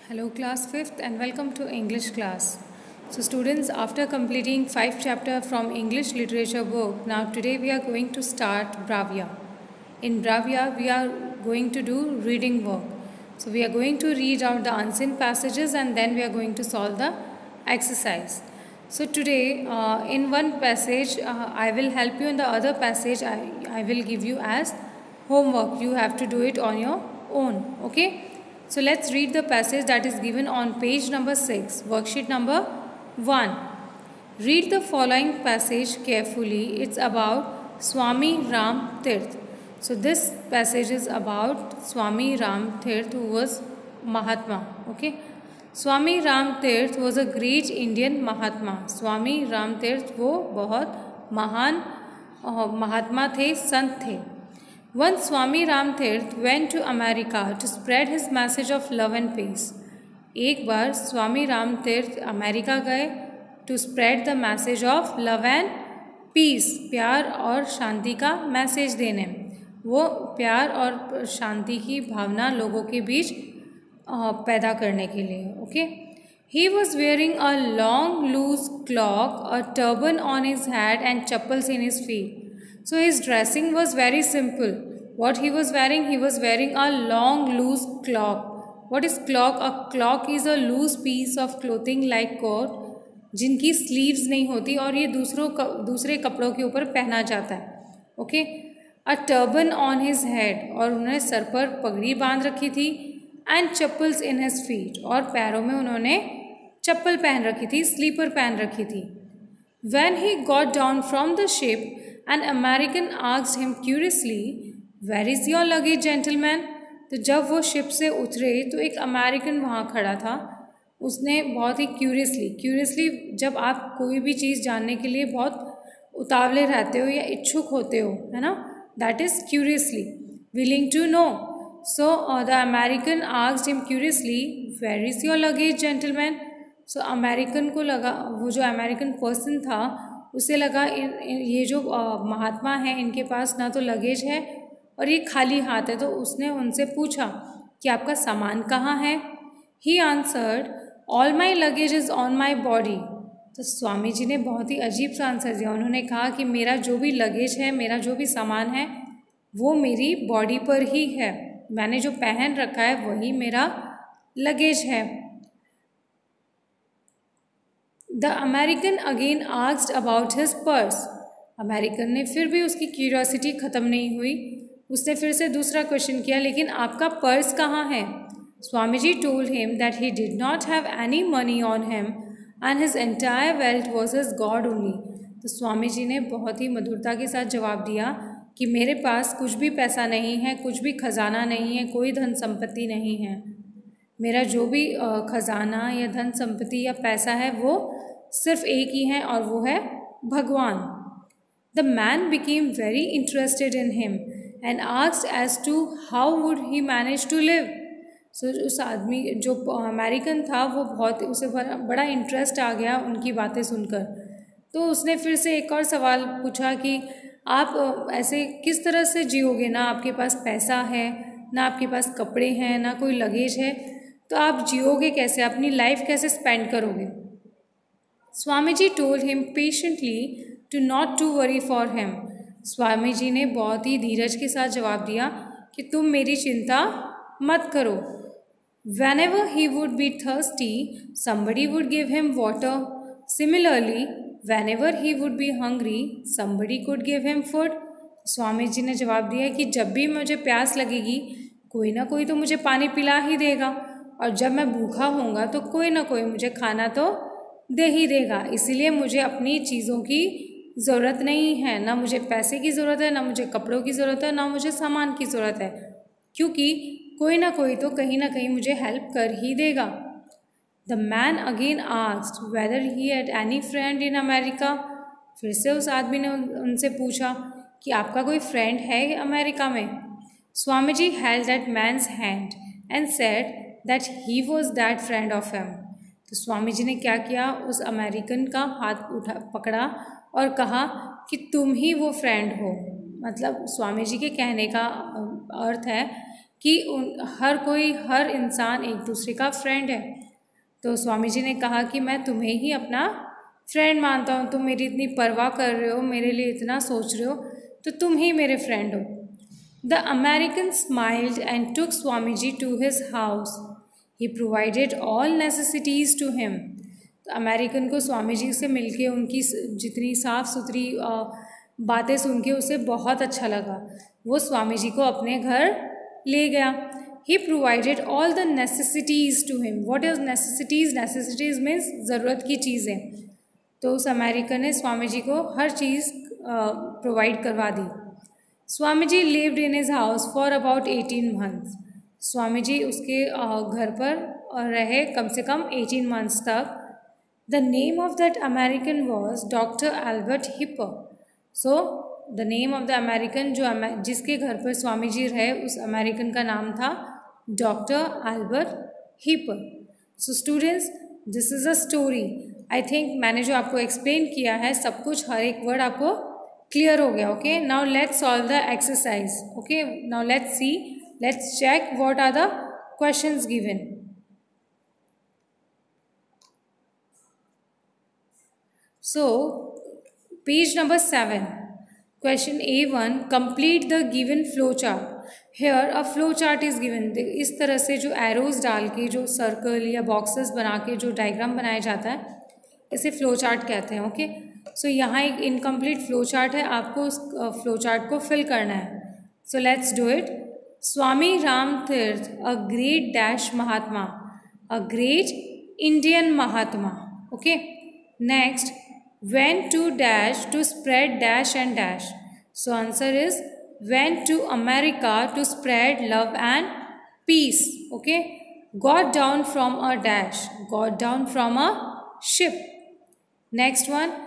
Hello class 5th and welcome to English class. So students, after completing 5 chapters from English literature book, now today we are going to start Bravia. In Bravia we are going to do reading work. So we are going to read out the unseen passages and then we are going to solve the exercise. So today in one passage I will help you, in the other passage I will give you as homework. You have to do it on your own, okay? So let's read the passage that is given on page number 6, worksheet number 1. Read the following passage carefully. It's about Swami Ram Tirth. So this passage is about Swami Ram Tirth, who was Mahatma. Okay. Swami Ram Tirth was a great Indian Mahatma. Swami Ram Tirth वो बहुत महान महात्मा थे, संत थे. Once Swami Ram Tirth went to America to spread his message of love and peace. एक बार स्वामी राम तीर्थ America गए to spread the message of love and peace, प्यार और शांति का मैसेज देने. वो प्यार और शांति की भावना लोगों के बीच पैदा करने के लिए. Okay. He was wearing a long loose cloak, a turban on his head and chappals in his feet. So his dressing was very simple. What he was wearing a long loose cloak. What is cloak? A cloak is a loose piece of clothing like coat, जिनकी sleeves नहीं होती और ये दूसरे कपड़ों के ऊपर पहना जाता है. Okay. A turban on his head, और उन्होंने सर पर पगड़ी बांध रखी थी. And chappals in his feet, और पैरों में उन्होंने चप्पल पहन रखी थी, स्लीपर पहन रखी थी. When he got down from the ship, an American asked him curiously, "Where is your luggage, gentleman?" तो जब वो शिप से उतरे तो एक अमेरिकन वहाँ खड़ा था. उसने बहुत ही क्यूरियसली जब आप कोई भी चीज़ जानने के लिए बहुत उतावले रहते हो या इच्छुक होते हो, है ना, that is curiously willing to know. So the American asked him curiously, "Where is your luggage, gentleman?" So American को लगा, वो जो अमेरिकन पर्सन था उसे लगा ये जो महात्मा हैं इनके पास ना तो लगेज है और ये खाली हाथ है. तो उसने उनसे पूछा कि आपका सामान कहाँ है. He answered, "All my luggage is on my body." तो स्वामी जी ने बहुत ही अजीब सा आंसर दिया. उन्होंने कहा कि मेरा जो भी लगेज है, मेरा जो भी सामान है वो मेरी बॉडी पर ही है. मैंने जो पहन रखा है वही मेरा लगेज है. The American again asked about his purse. American ने फिर भी, उसकी क्यूरियोसिटी ख़त्म नहीं हुई, उसने फिर से दूसरा क्वेश्चन किया, लेकिन आपका पर्स कहाँ है. Swami ji told him that he did not have any money on him and his entire wealth was his God only. तो स्वामी जी ने बहुत ही मधुरता के साथ जवाब दिया कि मेरे पास कुछ भी पैसा नहीं है, कुछ भी खजाना नहीं है, कोई धन संपत्ति नहीं है. मेरा जो भी खजाना या धन संपत्ति या पैसा है वो सिर्फ एक ही है और वो है भगवान. The man became very interested in him and asked as to how would he manage to live. So उस आदमी जो अमेरिकन था वो बहुत, उसे बड़ा इंटरेस्ट आ गया उनकी बातें सुनकर. तो उसने फिर से एक और सवाल पूछा कि आप ऐसे किस तरह से जियोगे, ना आपके पास पैसा है, ना आपके पास कपड़े हैं, ना कोई लगेज है, तो आप जियोगे कैसे, अपनी लाइफ कैसे स्पेंड करोगे. Swami ji told him patiently to not to worry for him. Swami ji ने बहुत ही धीरज के साथ जवाब दिया कि तुम मेरी चिंता मत करो. Whenever he would be thirsty, somebody would give him water. Similarly, whenever he would be hungry, somebody could give him food. स्वामी जी ने जवाब दिया कि जब भी मुझे प्यास लगेगी कोई ना कोई तो मुझे पानी पिला ही देगा, और जब मैं भूखा होऊंगा तो कोई ना कोई मुझे खाना तो दे ही देगा. इसीलिए मुझे अपनी चीज़ों की ज़रूरत नहीं है, ना मुझे पैसे की ज़रूरत है, ना मुझे कपड़ों की ज़रूरत है, ना मुझे सामान की ज़रूरत है, क्योंकि कोई ना कोई तो कहीं ना कहीं मुझे हेल्प कर ही देगा. The man again asked weather he had any friend in America. फिर से उस आदमी ने उनसे पूछा कि आपका कोई फ्रेंड है अमेरिका में. Swami ji held that man's hand and said that he was that friend of him. तो स्वामी जी ने क्या किया, उस अमेरिकन का हाथ पकड़ा और कहा कि तुम ही वो फ्रेंड हो. मतलब स्वामी जी के कहने का अर्थ है कि हर इंसान एक दूसरे का फ्रेंड है। तो स्वामी जी ने कहा कि मैं तुम्हें ही अपना फ्रेंड मानता हूँ, तुम मेरी इतनी परवाह कर रहे हो, मेरे लिए इतना सोच रहे हो, तो तुम ही मेरे फ्रेंड हो। The American smiled and took Swamiji to his house. He provided all necessities to him. तो अमेरिकन को स्वामी जी से मिलके उनकी जितनी साफ़ सुथरी बातें सुन के उसे बहुत अच्छा लगा। वो स्वामी जी को अपने घर ले गया। He provided all the necessities to him. What is necessities? Necessities means ज़रूरत की चीज़ें। तो उस अमेरिकन ने स्वामी जी को हर चीज़ प्रोवाइड करवा दी। Swami ji lived in his house for about 18 months. Swami ji उसके घर पर रहे कम से कम 18 months तक। The name of that American was Dr. Albert Hipper. So the name of the American जिसके घर पर स्वामी जी रहे उस अमेरिकन का नाम था doctor Albert hepar. So students, this is a story. I think मैंने जो आपको एक्सप्लेन किया है सब कुछ, हर एक वर्ड आपको क्लियर हो गया। Okay, now let's solve the exercise. Okay, now let's check what are the questions given. So page number 7, question A1, complete the given flow chart. Here a flow chart is given. इस तरह से जो arrows डाल के जो circle या boxes बना के जो डायग्राम बनाया जाता है इसे फ्लो चार्ट कहते हैं। ओके, सो यहाँ एक इनकम्प्लीट फ्लो चार्ट है, आपको उस फ्लो चार्ट को फिल करना है। So let's do it. Swami Ram Tirth, a great dash mahatma, a great Indian mahatma. Okay, next, went to dash to spread dash and dash. So answer is went to America to spread love and peace. Okay, got down from a dash, got down from a ship. Next one,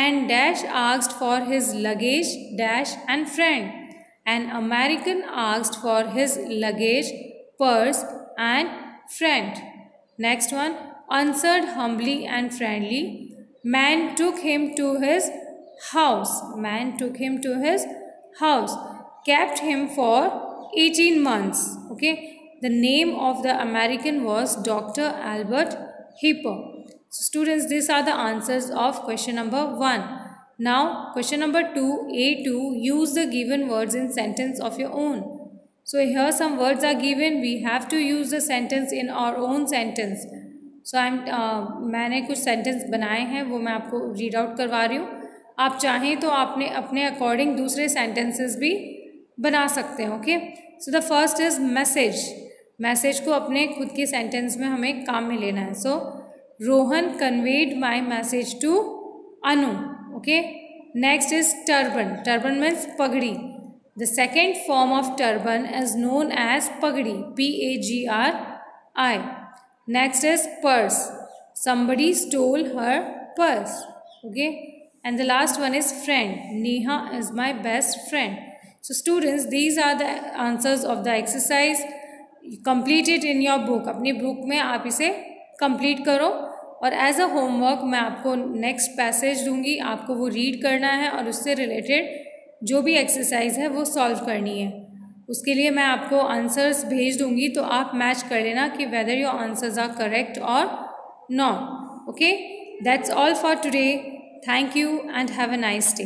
and dash asked for his luggage dash and friend. An American asked for his luggage, purse and friend. Next one, answered humbly and friendly. Man took him to his house. Man took him to his house. Kept him for 18 months. Okay. The name of the American was Dr. Albert Hipper. So students, these are the answers of question number 1. Now question number 2, A2, use the given words in sentence of your own. So here some words are given. We have to use the sentence in our own sentence. सो मैंने कुछ sentence बनाए हैं, वो मैं आपको read out करवा रही हूँ। आप चाहें तो आपने अपने अकॉर्डिंग दूसरे सेंटेंसेस भी बना सकते हैं। Okay, so the first is message. Message को अपने खुद के सेंटेंस में हमें काम में लेना है। So Rohan conveyed my message to Anu. Okay, next is turban. Turban means pagri. The second form of turban is known as pagri, PAGRI. Next is purse. Somebody stole her purse. Okay, and the last one is friend. Neha is my best friend. So students, these are the answers of the exercise. Complete it in your book. अपनी book में आप इसे complete करो और as a homework मैं आपको next passage दूंगी, आपको वो रीड करना है और उससे रिलेटेड जो भी एक्सरसाइज है वो सॉल्व करनी है। उसके लिए मैं आपको आंसर्स भेज दूंगी, तो आप मैच कर लेना कि whether your answers are correct और not. Okay, that's all for today. Thank you and have a nice day.